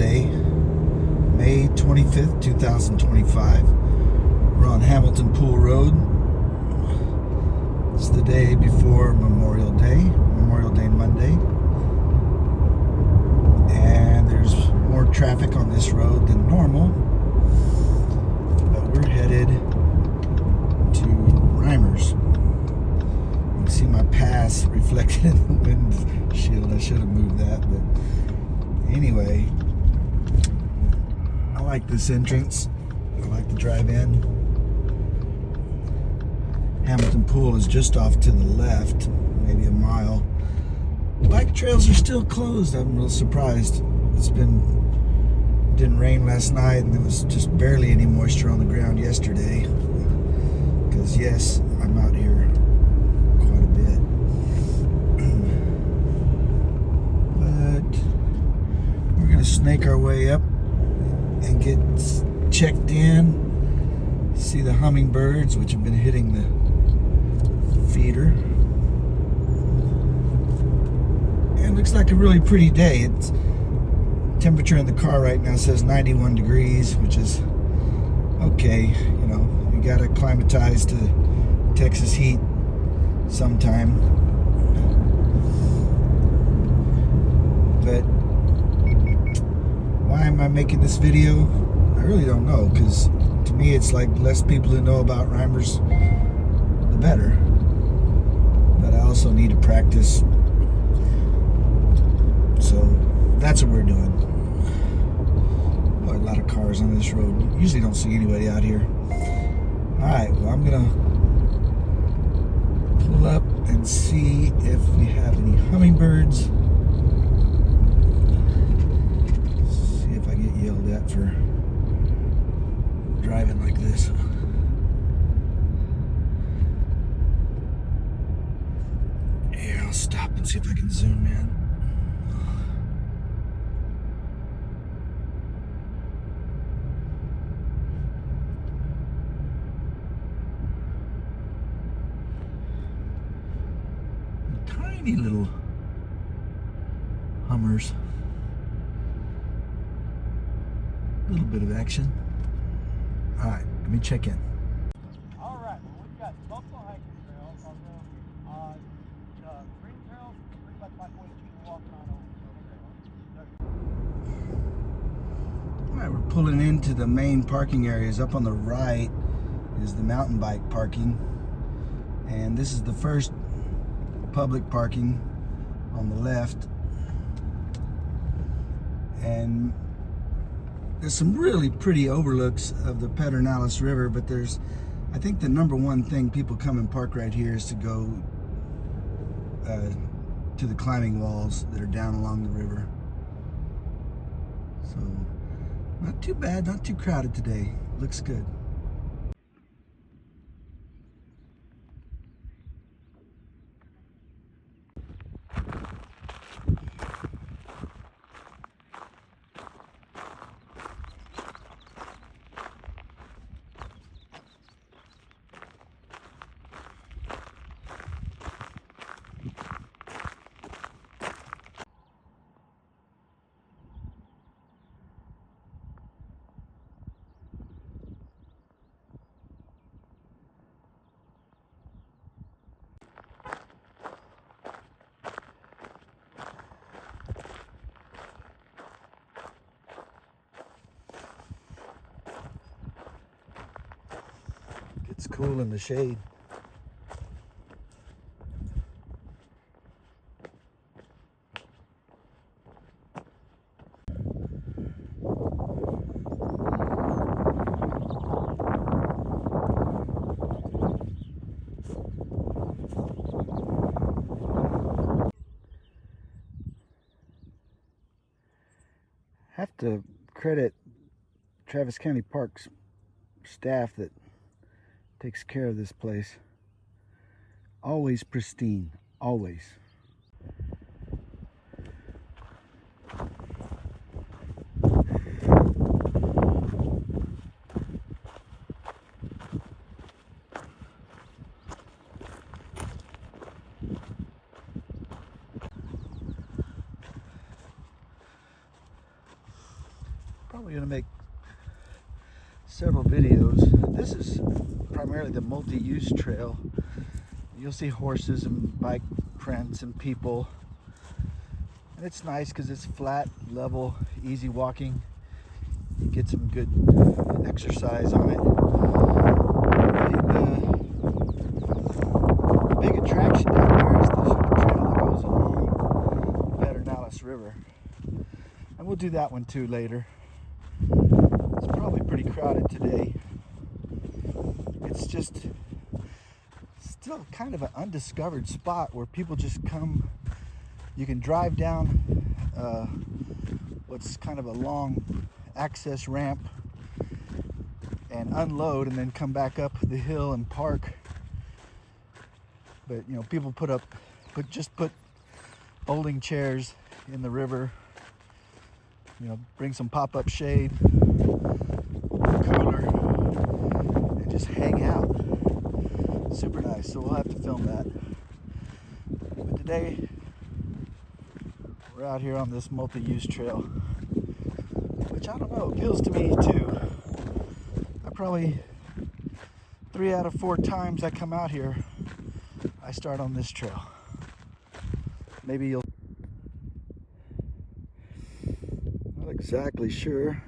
Thursday, May 25th, 2025. We're on Hamilton Pool Road. It's the day before Memorial Day Monday. And there's more traffic on this road than normal. But we're headed to Reimer's. You can see my pass reflected in the windshield. I should have moved that, but anyway, I like this entrance. I like to drive in. Hamilton Pool is just off to the left, maybe a mile. Bike trails are still closed. I'm real surprised. Didn't rain last night, and there was just barely any moisture on the ground yesterday. Because yes, I'm out here quite a bit. But we're gonna snake our way up and get checked in. See the hummingbirds, which have been hitting the feeder. And it looks like a really pretty day. It's temperature in the car right now says 91 degrees, which is okay. You know, you gotta acclimatize to Texas heat sometime. But why am I making this video? I really don't know, because to me it's like less people who know about Reimer's, the better. But I also need to practice. So that's what we're doing. Oh, a lot of cars on this road. Usually don't see anybody out here. Alright, well, I'm gonna pull up and see if we have any hummingbirds. See if I get yelled at for driving like this. Yeah, I'll stop and see if I can zoom in. Tiny little Hummers. A little bit of action. All right, let me check in. All right, well, we've got Buffalo hiking trails. I'll go green trails, 3 by 5 points you can walk on over. All right, we're pulling into the main parking areas. Up on the right is the mountain bike parking, and this is the first public parking on the left. And there's some really pretty overlooks of the Pedernales River, but I think the number one thing people come and park right here is to go to the climbing walls that are down along the river. So not too bad, not too crowded today. Looks good. It's cool in the shade. Have to credit Travis County Parks staff that takes care of this place. Always pristine, always. Probably going to make several videos. This is primarily the multi-use trail. You'll see horses and bike prints and people. And it's nice because it's flat, level, easy walking. You get some good exercise on it. The big attraction down there is the trail that goes along the Pedernales River. And we'll do that one too later. It's probably pretty crowded today. It's just still kind of an undiscovered spot where people just come. You can drive down what's kind of a long access ramp and unload and then come back up the hill and park. But you know, people put folding chairs in the river, you know, bring some pop-up shade, cooler, and just hang out. Super nice. So we'll have to film that. But today we're out here on this multi-use trail, which I don't know, appeals to me too. I probably 3 out of 4 times I come out here, I start on this trail. Maybe you'll. Not exactly sure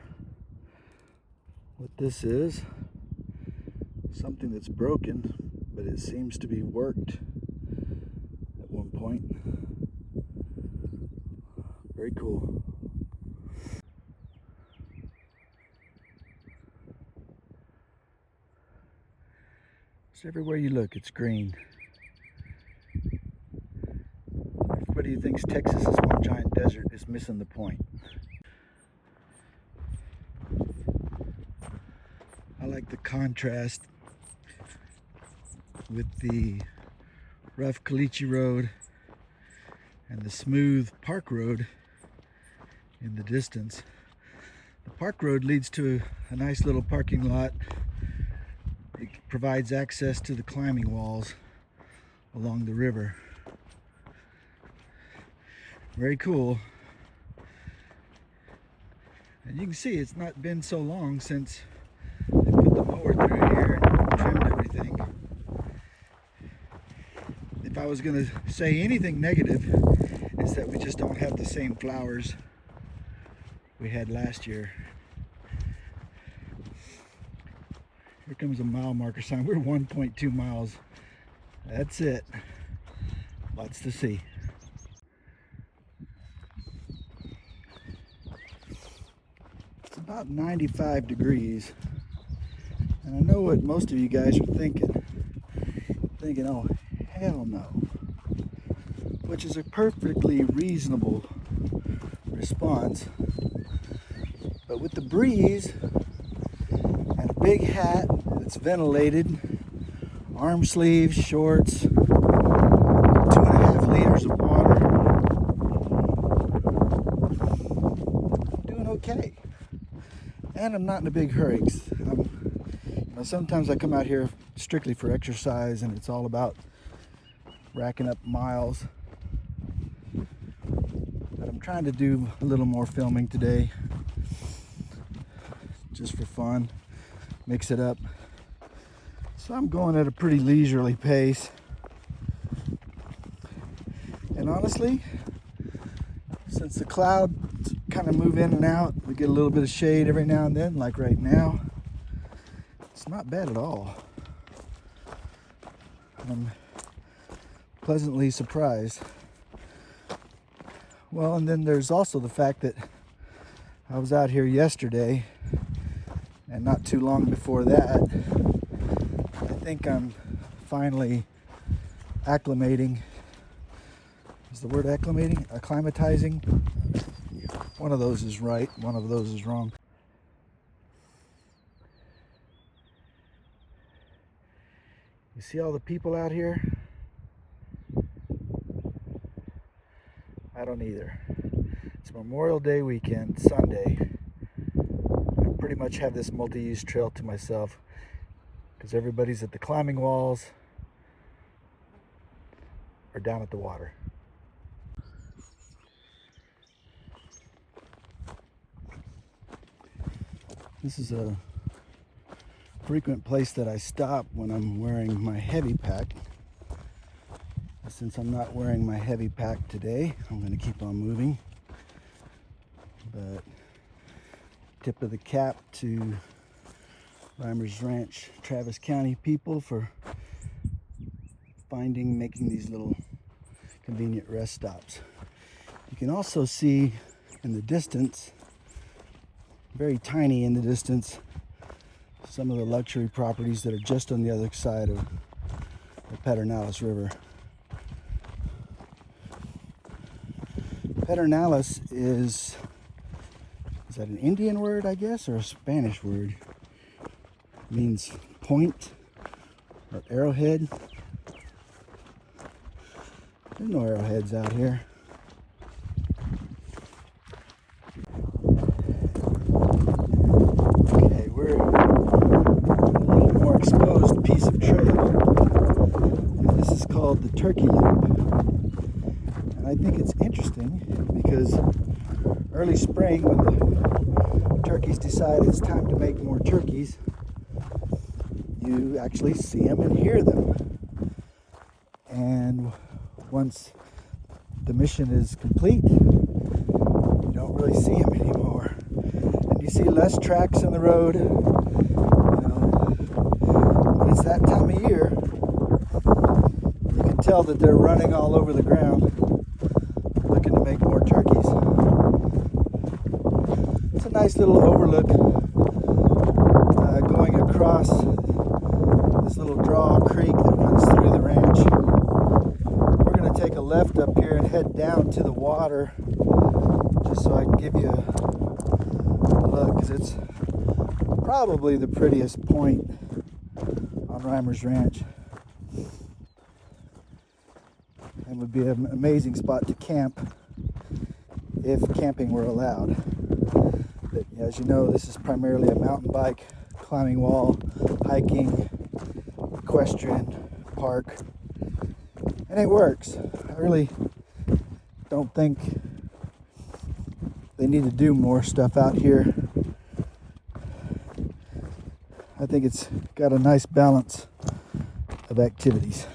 what this is. Something that's broken, but it seems to be worked at one point. Very cool. Just everywhere you look, it's green. Everybody who thinks Texas is one giant desert is missing the point. I like the contrast with the rough caliche road and the smooth park road in the distance. The park road leads to a nice little parking lot. It provides access to the climbing walls along the river. Very cool. And you can see it's not been so long since they put the mower through here and trimmed everything. If I was going to say anything negative, it's that we just don't have the same flowers we had last year. Here comes a mile marker sign. We're 1.2 miles. That's it. Lots to see. It's about 95 degrees. And I know what most of you guys are thinking. Thinking, oh, hell no. Which is a perfectly reasonable response. But with the breeze and a big hat that's ventilated, arm sleeves, shorts, 2.5 liters of water, I'm doing okay. And I'm not in a big hurry. Sometimes I come out here strictly for exercise and it's all about racking up miles. But I'm trying to do a little more filming today, just for fun, mix it up. So I'm going at a pretty leisurely pace. And honestly, since the clouds kind of move in and out, we get a little bit of shade every now and then, like right now. It's not bad at all. I'm pleasantly surprised. Well, and then there's also the fact that I was out here yesterday, and not too long before that. I think I'm finally acclimating. Is the word acclimating? Acclimatizing? One of those is right, one of those is wrong. You see all the people out here? I don't either. It's Memorial Day weekend, Sunday. I pretty much have this multi-use trail to myself because everybody's at the climbing walls or down at the water. This is a frequent place that I stop when I'm wearing my heavy pack. Since I'm not wearing my heavy pack today, I'm going to keep on moving. But tip of the cap to Reimer's Ranch, Travis County people for making these little convenient rest stops. You can also see in the distance, very tiny in the distance, some of the luxury properties that are just on the other side of the Pedernales River. Pedernales is that an Indian word, I guess, or a Spanish word? It means point or arrowhead. There's no arrowheads out here. Okay, we're a little more exposed piece of trail. And this is called the Turkey Loop. And I think it's interesting because early spring, when the turkeys decide it's time to make more turkeys, you actually see them and hear them. And once the mission is complete, you don't really see them anymore. And you see less tracks in the road. When it's that time of year, you can tell that they're running all over the ground looking to make more turkeys. It's a nice little overlook going across this little draw creek that runs through the ranch. We're going to take a left up here and head down to the water just so I can give you a look, because it's probably the prettiest point on Reimer's Ranch and would be an amazing spot to camp if camping were allowed. But as you know, this is primarily a mountain bike, climbing wall, hiking, equestrian park, and it works. I really don't think they need to do more stuff out here. I think it's got a nice balance of activities.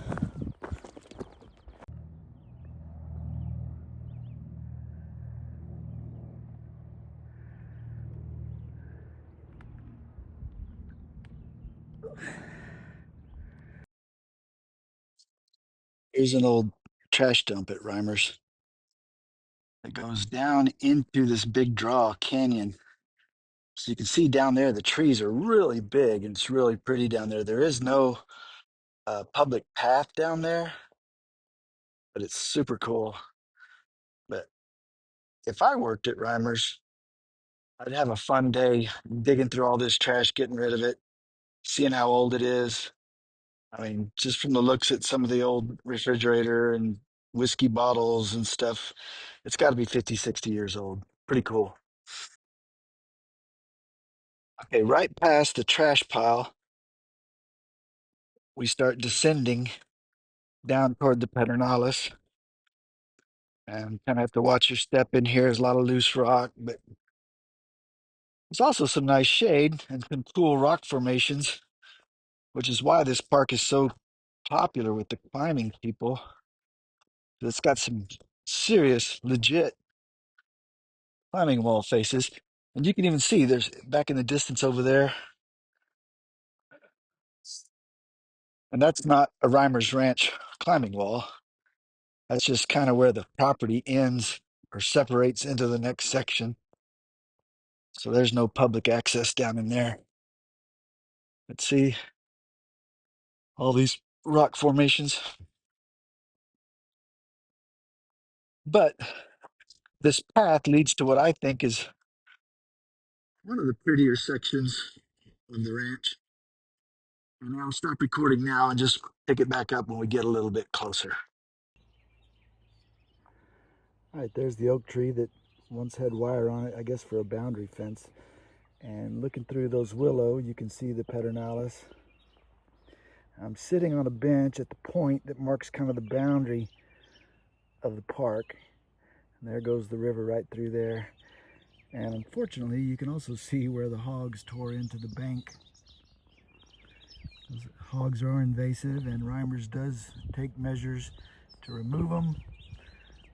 Here's an old trash dump at Reimer's. It goes down into this big draw canyon. So you can see down there, the trees are really big and it's really pretty down there. There is no public path down there, but it's super cool. But if I worked at Reimer's, I'd have a fun day digging through all this trash, getting rid of it, seeing how old it is. I mean, just from the looks at some of the old refrigerator and whiskey bottles and stuff, it's got to be 50, 60 years old. Pretty cool. Okay, right past the trash pile, we start descending down toward the Pedernales. And kind of have to watch your step in here. There's a lot of loose rock, but there's also some nice shade and some cool rock formations, which is why this park is so popular with the climbing people. It's got some serious, legit climbing wall faces. And you can even see there's back in the distance over there. And that's not a Reimer's Ranch climbing wall. That's just kind of where the property ends or separates into the next section. So there's no public access down in there. Let's see all these rock formations. But this path leads to what I think is one of the prettier sections of the ranch. And I'll stop recording now and just pick it back up when we get a little bit closer. All right, there's the oak tree that once had wire on it, I guess for a boundary fence. And looking through those willow, you can see the Pedernales. I'm sitting on a bench at the point that marks kind of the boundary of the park. And there goes the river right through there. And unfortunately, you can also see where the hogs tore into the bank. Those hogs are invasive, and Reimer's does take measures to remove them.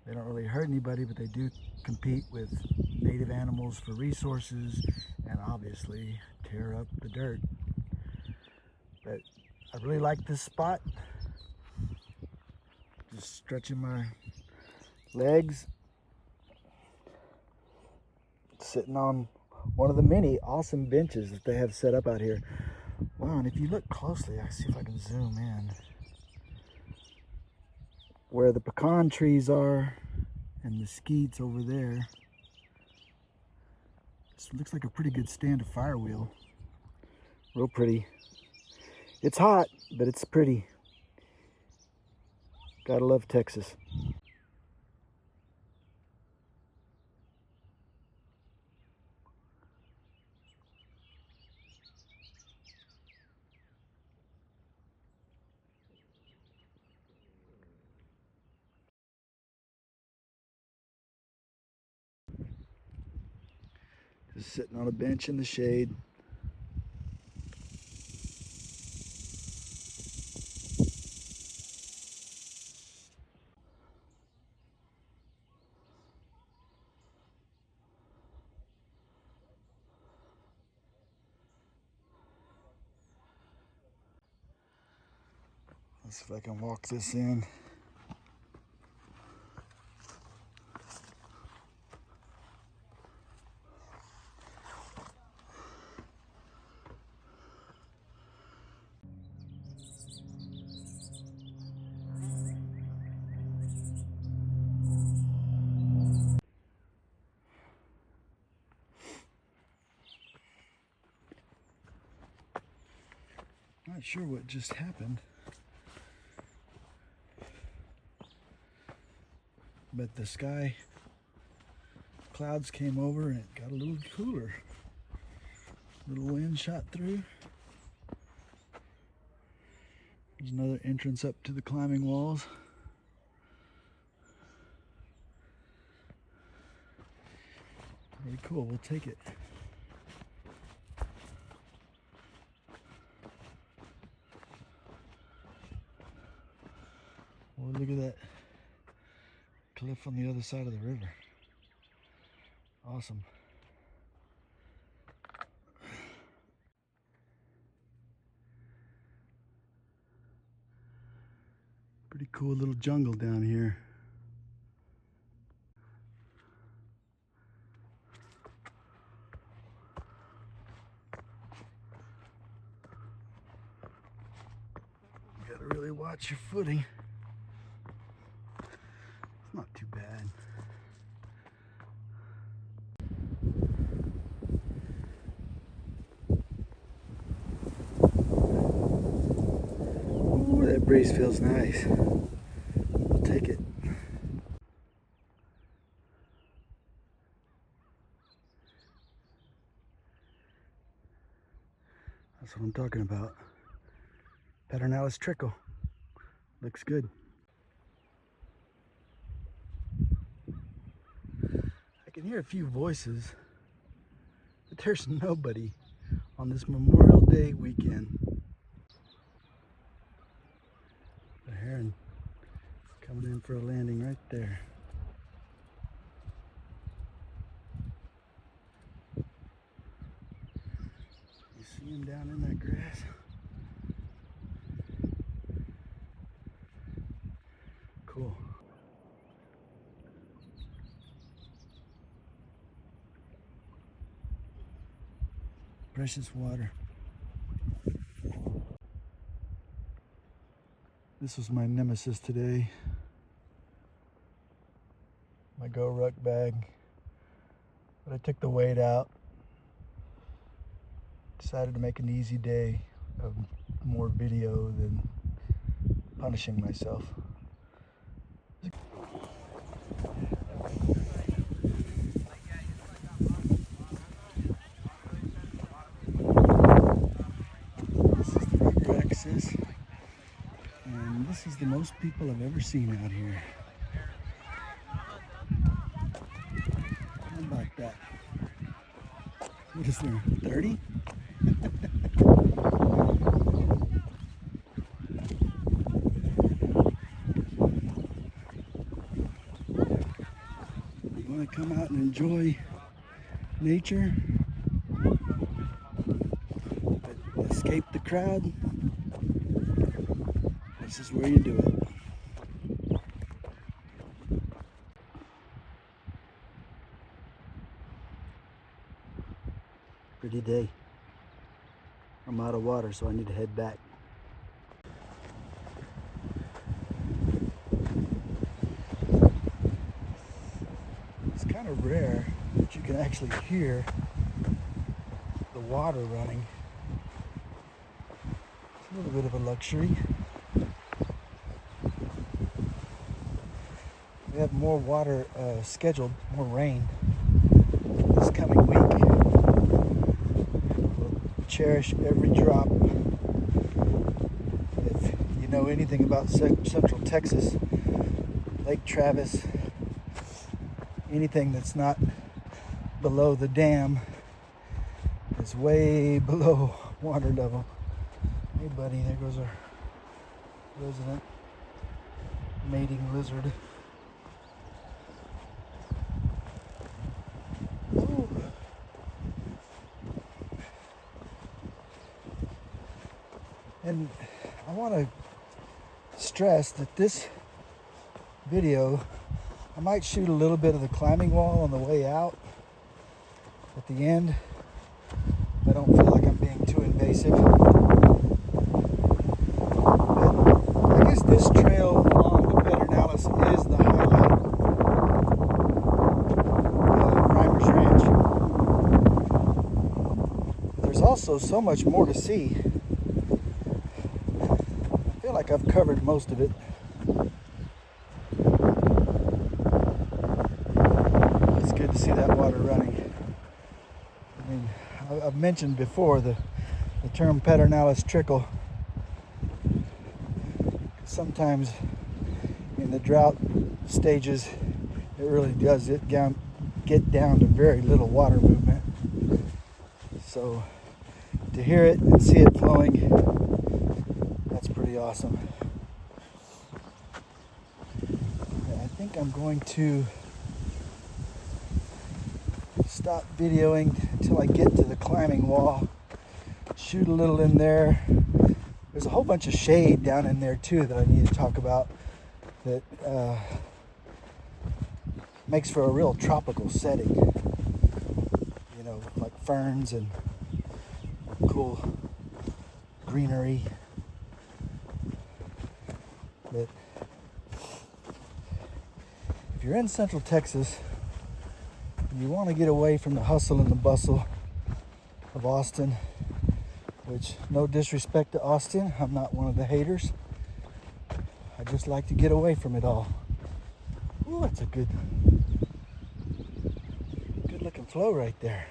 They don't really hurt anybody, but they do compete with native animals for resources and obviously tear up the dirt. But I really like this spot. Just stretching my legs, sitting on one of the many awesome benches that they have set up out here. Wow, and if you look closely, I see if I can zoom in. Where the pecan trees are and mesquites over there. This looks like a pretty good stand of fire wheel. Real pretty. It's hot, but it's pretty. Gotta love Texas. Just sitting on a bench in the shade. Let's see if I can walk this in. Not sure what just happened, but the sky clouds came over and it got a little cooler. A little wind shot through. There's another entrance up to the climbing walls. Very cool, we'll take it. Oh, look at that cliff on the other side of the river. Awesome. Pretty cool little jungle down here. You gotta really watch your footing. It's not too bad. Ooh, that breeze feels nice. I'll take it. That's what I'm talking about. Paternalis trickle. Looks good. I can hear a few voices, but there's nobody on this Memorial Day weekend. The heron coming in for a landing right there. You see him down in that grass? Cool. Precious water. This was my nemesis today. My Go Ruck bag. But I took the weight out. Decided to make an easy day of more video than punishing myself. This is the river access. And this is the most people I've ever seen out here. How about that? What is there, 30? You want to come out and enjoy nature, but escape the crowd? This is where you do it. Pretty day. I'm out of water, so I need to head back. It's kind of rare that you can actually hear the water running. It's a little bit of a luxury. We have more water scheduled, more rain this coming week. We'll cherish every drop. If you know anything about Central Texas, Lake Travis, anything that's not below the dam is way below water level. Hey buddy, there goes our resident mating lizard. Ooh. And I want to stress that this video, I might shoot a little bit of the climbing wall on the way out at the end. I don't feel like I'm being too invasive. But I guess this trail along the Pedernales is the highlight of Reimer's Ranch. There's also so much more to see. I feel like I've covered most of it. It's good to see that water running. I mean, I've mentioned before the term Pedernales trickle. Sometimes in the drought stages, it really does get down to very little water movement. So to hear it and see it flowing, that's pretty awesome. I think I'm going to stop videoing until I get to the climbing wall. Shoot a little in there. There's a whole bunch of shade down in there too that I need to talk about that makes for a real tropical setting. You know, like ferns and cool greenery. But if you're in Central Texas and you want to get away from the hustle and the bustle of Austin, which, no disrespect to Austin, I'm not one of the haters. I just like to get away from it all. Ooh, that's a good looking flow right there.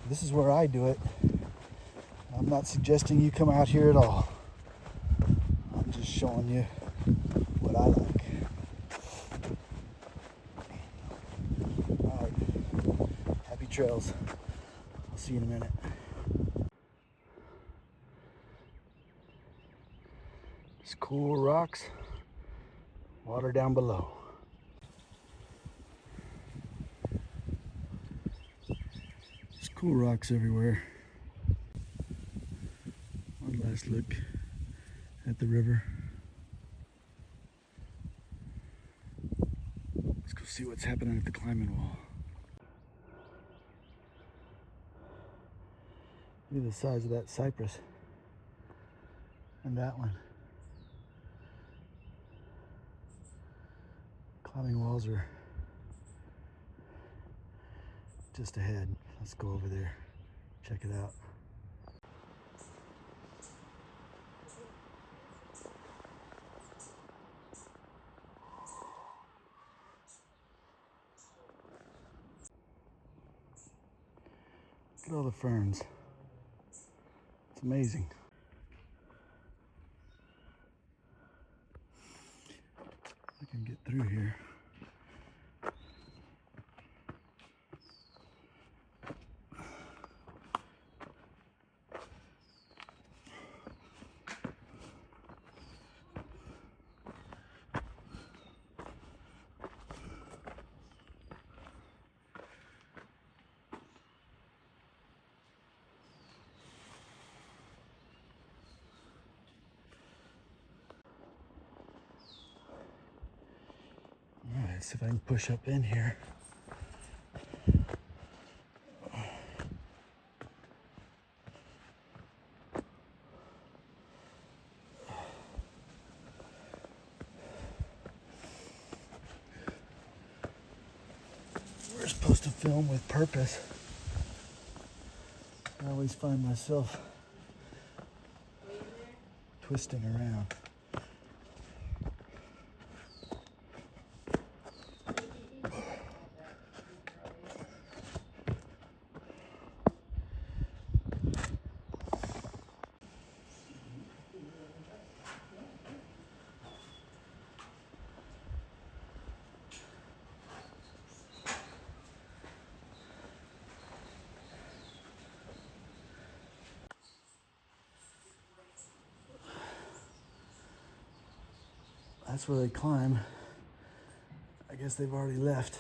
This is where I do it. I'm not suggesting you come out here at all. I'm just showing you what I like. All right, happy trails. I'll see you in a minute. Just cool rocks, water down below. There's cool rocks everywhere. One last look at the river. Let's go see what's happening at the climbing wall. Look at the size of that cypress. And that one. Climbing walls are just ahead. Let's go over there, check it out. Look at all the ferns. It's amazing. I can get through here. Let's see if I can push up in here. We're supposed to film with purpose. I always find myself twisting around. That's where they climb. I guess they've already left.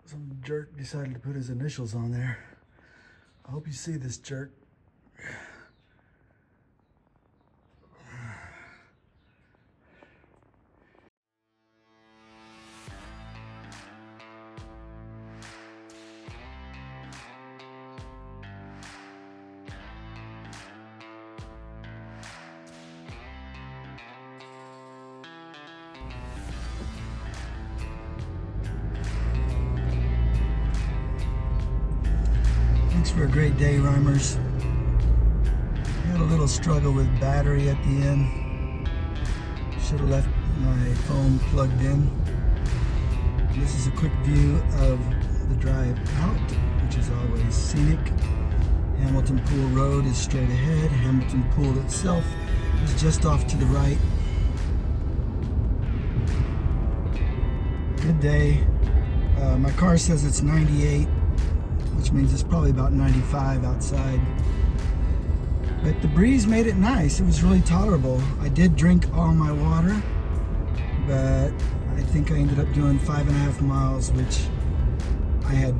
Some jerk decided to put his initials on there. I hope you see this jerk. Thanks for a great day, Reimers. Had a little struggle with battery at the end. Should have left my phone plugged in. This is a quick view of the drive out, which is always scenic. Hamilton Pool Road is straight ahead. Hamilton Pool itself is just off to the right. Good day. My car says it's 98. Which means it's probably about 95 outside. But the breeze made it nice. It was really tolerable. I did drink all my water, but I think I ended up doing 5.5 miles, which I had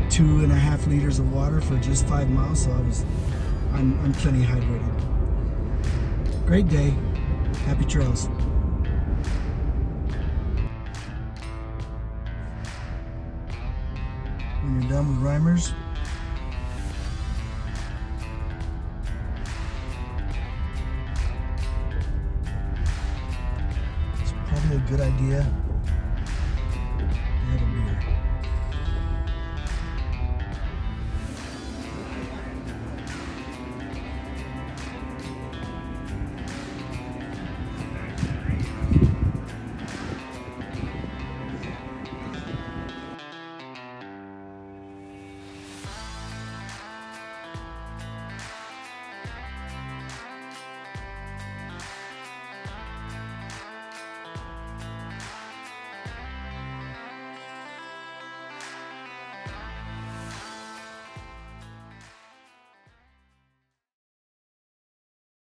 2.5 liters of water for just 5 miles, so I'm plenty hydrated. Great day. Happy trails. When you're done with Reimers, it's probably a good idea